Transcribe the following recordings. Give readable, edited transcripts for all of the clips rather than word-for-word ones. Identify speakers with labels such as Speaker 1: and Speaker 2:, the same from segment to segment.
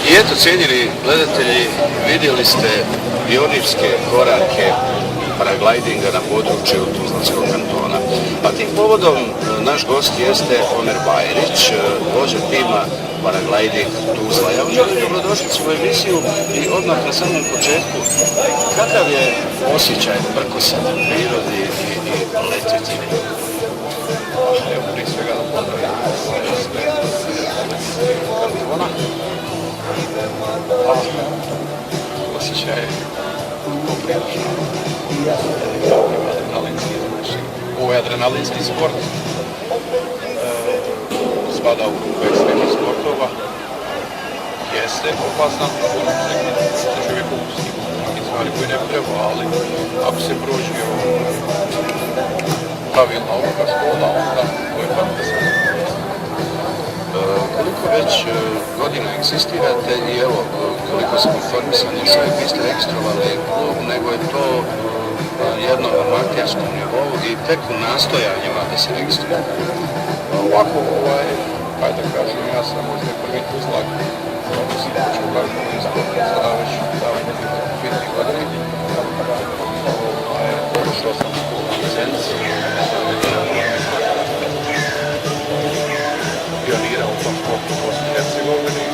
Speaker 1: I eto, cijenjeni gledatelji, vidjeli ste pionirske korake paraglidinga na području Tuzlanskog kantona. A tim povodom naš gost jeste Omer Bajrić, vođa tima Paragliding Tuzla. Ja vam želim dobrodošlicu u emisiju i odmah na samom početku, kakav je osjećaj prkosati u prirodi i letiti?
Speaker 2: Evo, prije svega da pozdravim sve kantona. Osjećaj je poprilično adrenalinski. Ovo je adrenalinski sport. Spada u grupu ekstremnih sportova. Jeste opasan, što čovjek upusti neke stvari koje ne bi trebao, ali ako se prođe pravilno ovoga škola, onda to je fantastično.
Speaker 1: Koliko već godina egzistirate i evo, koliko smo informisani, još uvijek niste registrovali klub, nego je to jedno amaterskom nivou i tek u nastojanjima da se registrujete?
Speaker 2: Ovako, hajde da kažem, ja sam možda prvi Tuzlak, mislim da ću kažem iz sporta već davno biti godini. Pošao sam u licenciju, pionira u tom sportu u Bosni i Hercegovini.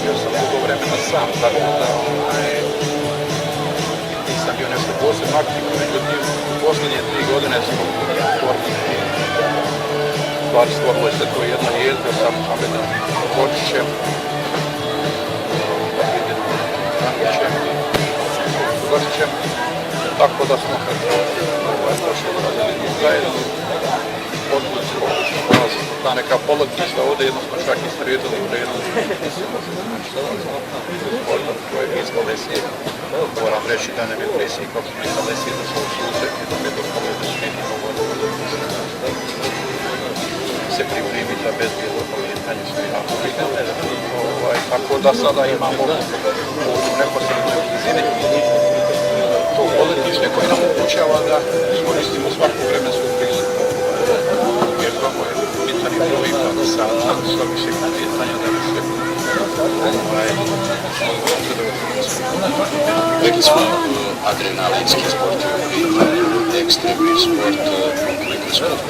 Speaker 2: Bio sam dugo vremena sam, tako da nisam bio nešto posebno aktivno, međutim u posljednje 3 godine smo sportni stvari stvorilo se to jedna jezda sa Muhamedom Kočićem, Sugašićem, tako da smo došli zajedno odluci ta neka poletišta ovdje, jedno smo čak i sredili u redu. Koje je iz Kalesije, moram reći da ne bi presiji kako smo iz Kalesije došli u susret i da bi došli da smijeti se pripremi za bezbjedno pometanje što je jako bitno. Tako da sada imamo u neposrednoj blizini to poletište koje nam omogućava da iskoristimo svaku vremensku priliku. Jer tamo je bitan i broj sata, što više kretanja da bi se
Speaker 1: Rekli smo adrenalinski sport i ekstremni sport, koliko sport?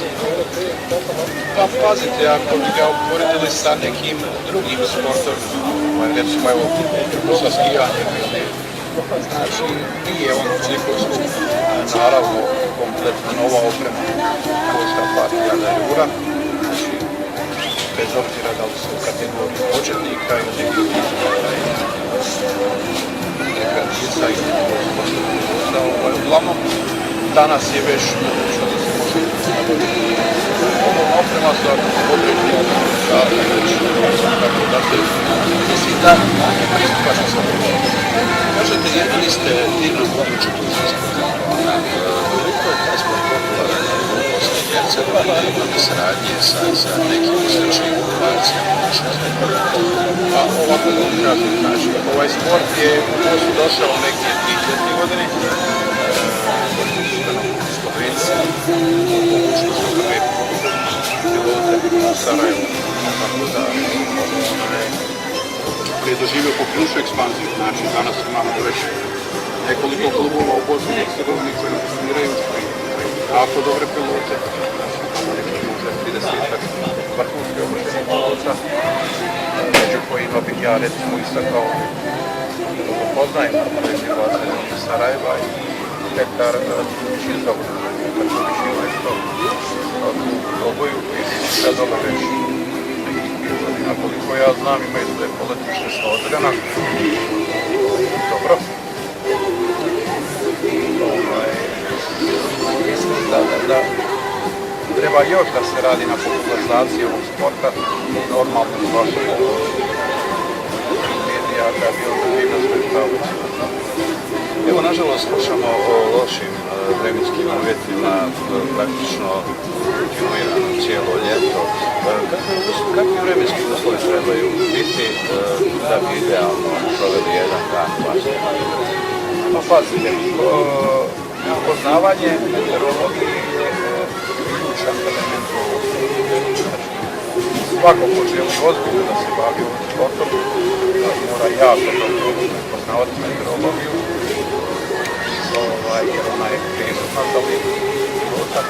Speaker 2: Pa pazite, ako bi ga uporedili sa nekim drugim sportovima, recimo evo sa skijanjem, znači nije on toliko skup, naravno kompletno nova oprema, košta par hiljada eura, znači bez obzira da li su u kategoriji početnika ili neka djeca ili sportska. Uglavnom, danas je već mogućno da se može nabaviti polovna oprema sa potrebnim tako da se mislim da je pristupačno sa opremom.
Speaker 1: Kažete, jedini ste tim na području Tuzlanskog kantona. Koliko je taj sport popularan u Bosni i Hercegovini, imate saradnje sa nekim sličnim grupacijama?
Speaker 2: Pa ovako da vam kažem, znači, ovaj sport je u Bosnu došao neke 3-4 godine. Slovenci, mogućnost su prve pilote u Sarajevu, tako da je doživio popriličnu ekspanziju. Znači, danas imamo već nekoliko klubova u Bosni i Hercegovini koji nam treniraju jako dobre pilote. Znači, neki možda 30-ak vrhunske obršenih pilota, među kojima bih ja recimo istakao da poznajem rezivacije iz Sarajeva i Hektar Čizov, tako više nešto u oboju koji su sad dobro reći. A koliko ja znam, imaju sve poletište sa Odrena. Dobro. Mislim da treba još da se radi na popularizaciji ovog sporta, normalno s vašom medija, da bi onda bilo sve pravo.
Speaker 1: Evo, nažalost, slušamo o lošim vremenskim uvjetima, praktično kontinuirano cijelo ljeto. Kakvi vremenski uslovi trebaju biti da bi idealno proveli jedan dan plažnje?
Speaker 2: Pa pazite, poznavanje meteorologije je ključan element ovog. svako ko želi ozbiljno da se bavi ovim sportom, mora jako dobro poznavati meteorologiju, jer ona je prisutna za uvijek života.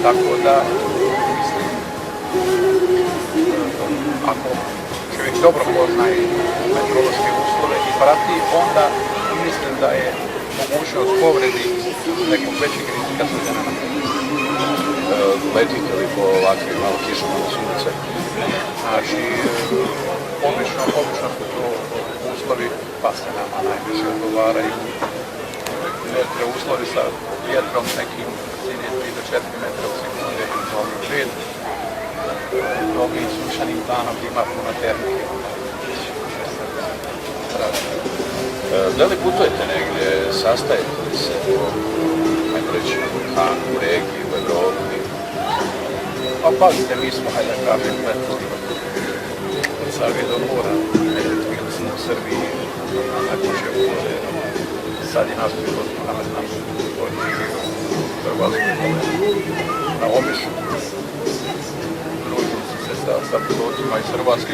Speaker 2: Tako da, mislim, ako čovjek dobro poznaje meteorološke uslove i prati, onda mislim da je mogućnost povredi nekog većeg rizika svedena na
Speaker 1: letite li po ovakvim malo kišama na sunce?
Speaker 2: Znači, obično su to uslovi pa se nama najviše odgovaraju. Uslovi sa vjetrom nekim brzine 3 do 4 metra u sekunde, eventualno 5. Mnogim sunčanim danom gdje ima puno tehnike.
Speaker 1: Da li putujete negdje, sastajete li se po, ajmo reći, u regiji, u Evropi?
Speaker 2: Pa pazite, mi smo, hajde da kažem, sa Vidom mora, bili smo u Srbiji, najpoče u vode. Sad je naš pilot, naš Hrvatskoj, na Omišu. Družili su se sa pilotima iz Hrvatske.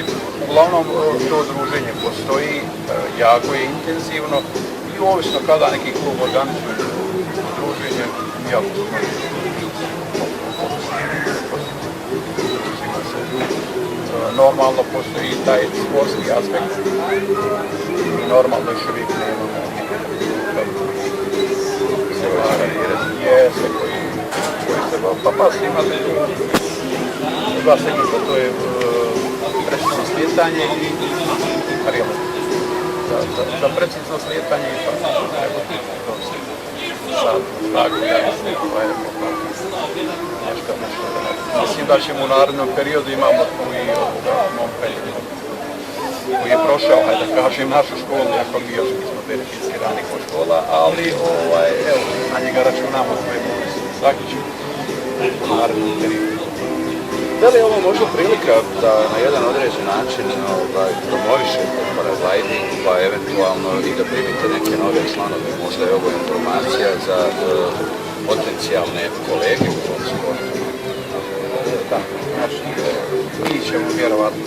Speaker 2: Uglavnom, to druženje postoji, jako je intenzivno i ovisno kada neki klub organizuje druženje, jako normalno postoji i taj sportski aspekt i normalno još uvijek nemamo jese koji se pa imate tu dva segmenta, to je precizno slijetanje i karijela. Za precizno slijetanje i pa sad snagu nešto. Mislim da ćemo u narednom periodu imamo tu i momka koji je prošao, hajde da kažem, našu školu, iako mi još nismo beneficirani kao škola, ali evo, na njega računamo svoje bolesti. Svaki će u narednom periodu.
Speaker 1: Da li je ovo možda prilika da na jedan određen način promovišete paragliding, pa eventualno i da primite neke nove članove? Možda je ovo informacija za potencijalne kolege u tom sportu.
Speaker 2: Da, znači, mi ćemo vjerovatno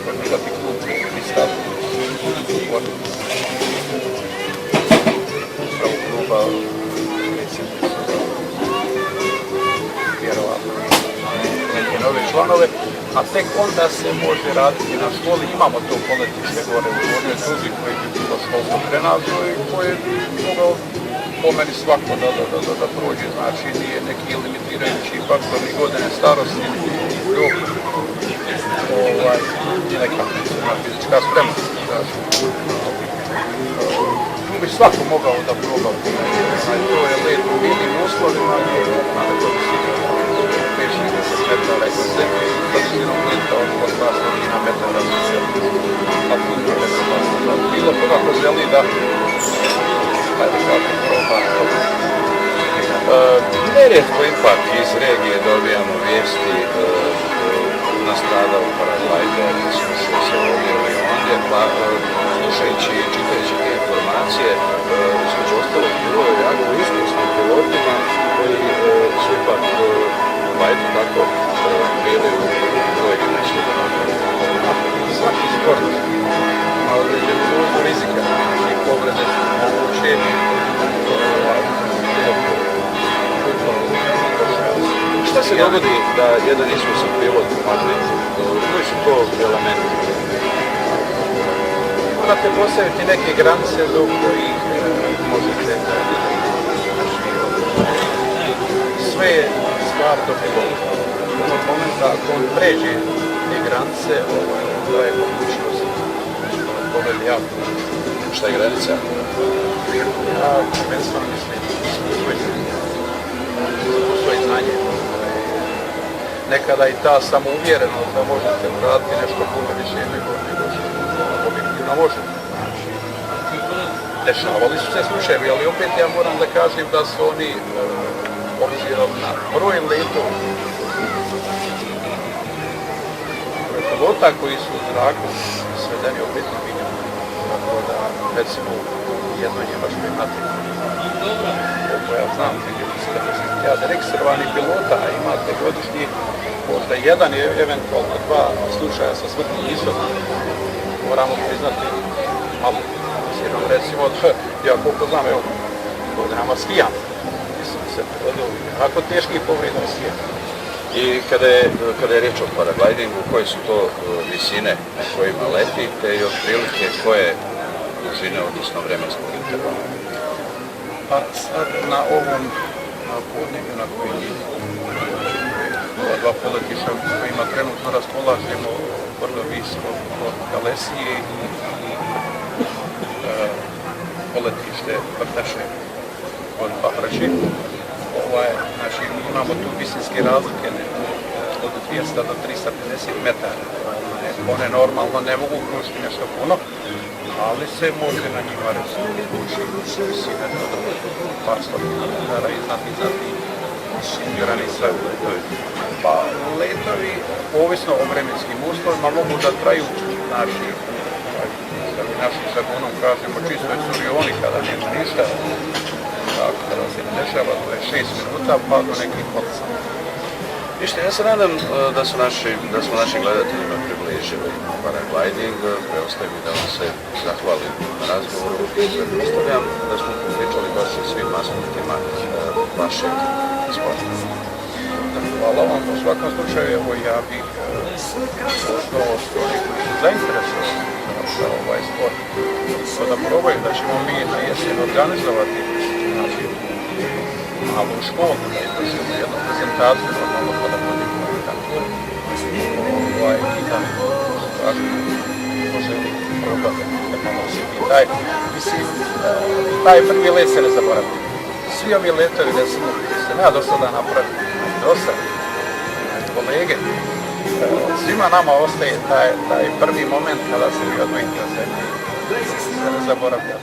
Speaker 2: formirati klub ministar sporta. Upravo kluba vjerovatno neke nove članove, a tek onda se može raditi na školi. Imamo to političke gore u Gornjoj Struzi koji bi bilo školsko prenazo i koje bi mogao po meni svako da prođe. Znači nije neki limitirajući faktor ni godine starosti, ni rok, ni neka fizička spremnost. Tu bi svako mogao da proba. To je let u minim uslovima i na nekog sigurno 5-60 metara iza zemlje, brzinom leta od 200 metara za zemlju. A tu je bilo koga ko želi da
Speaker 1: Nerijetko ipak iz regije dobijamo vijesti nastradao paraglajder, su se ovdje i ondje, pa slušajući i čitajući te informacije, između ostalo bilo je jako iskusnim pilotima koji su ipak, pa eto tako, bili u pojedinoj slučaju.
Speaker 2: Svaki sport ima određenu dozu rizika i povrede moguće.
Speaker 1: Šta se dogodi da jedan iskusan pilot padne? Koji su to elementi?
Speaker 2: Morate postaviti neke granice do kojih možete sve je stvar do pilota. Od momenta ako on pređe te granice, onda je mogućnost povredi jako.
Speaker 1: Šta je granica?
Speaker 2: Ja prvenstveno mislim svoje znanje. Nekada i ta samouvjerenost da možete uraditi nešto puno više nego što objektivno možete. Dešavali su se slučajevi, ali opet ja moram da kažem da su oni obzirom na broj letova pilota koji su u zraku svedeni opet na minimum. Tako da, recimo, u jednoj njemačkoj matrici, koliko ja znam, 240.000 registrovanih pilota, a imate godišnji možda jedan, eventualno dva slučaja sa smrtnim ishodom. Moramo priznati malo sjedom, recimo, ja koliko znam, evo, godinama skijam. Mislim se prirodilo jako teških povreda skijam.
Speaker 1: I kada je riječ o paraglidingu, koje su to visine na kojima letite i otprilike koje dužine, odnosno vremenskog intervala?
Speaker 2: Pa sad na ovom podneblju na kojim ova dva poletišta kojima trenutno raspolažemo vrlo visoko od Kalesije i poletište Vrtaše od Bahrači. Znači, imamo tu visinske razlike od 200 do 350 metara. One normalno ne mogu kružiti nešto puno, ali se može na njima reći visine do par stotina metara iznad granica. Pa letovi, ovisno o vremenskim uslovima, mogu da traju našim žargonom kažemo čistoj curioni kada nema ništa. Tako, kada se ne dešava, to je 6 minuta pa do nekih 8.
Speaker 1: Ništa, ja se nadam da smo našim gledateljima približili paragliding. Preostaje mi da vam se zahvalim na razgovoru i pretpostavljam da smo pričali baš o svim aspektima vašeg sporta.
Speaker 2: Hvala vam, u svakom slučaju, evo ja bih osnovao oni koji su zainteresovani za ovaj sport. To da probaju da ćemo mi na jesen organizovati malu školu, da izvršimo jednu prezentaciju, normalno kada budemo tako i da može probati da malo osjeti taj prvi let se ne zaboravi. Svi ovi letovi, recimo, koji se ja do sada napravili, dosta kolege, svima nama ostaje taj prvi moment kada se vi odmojite od zemlje, se ne zaboravlja.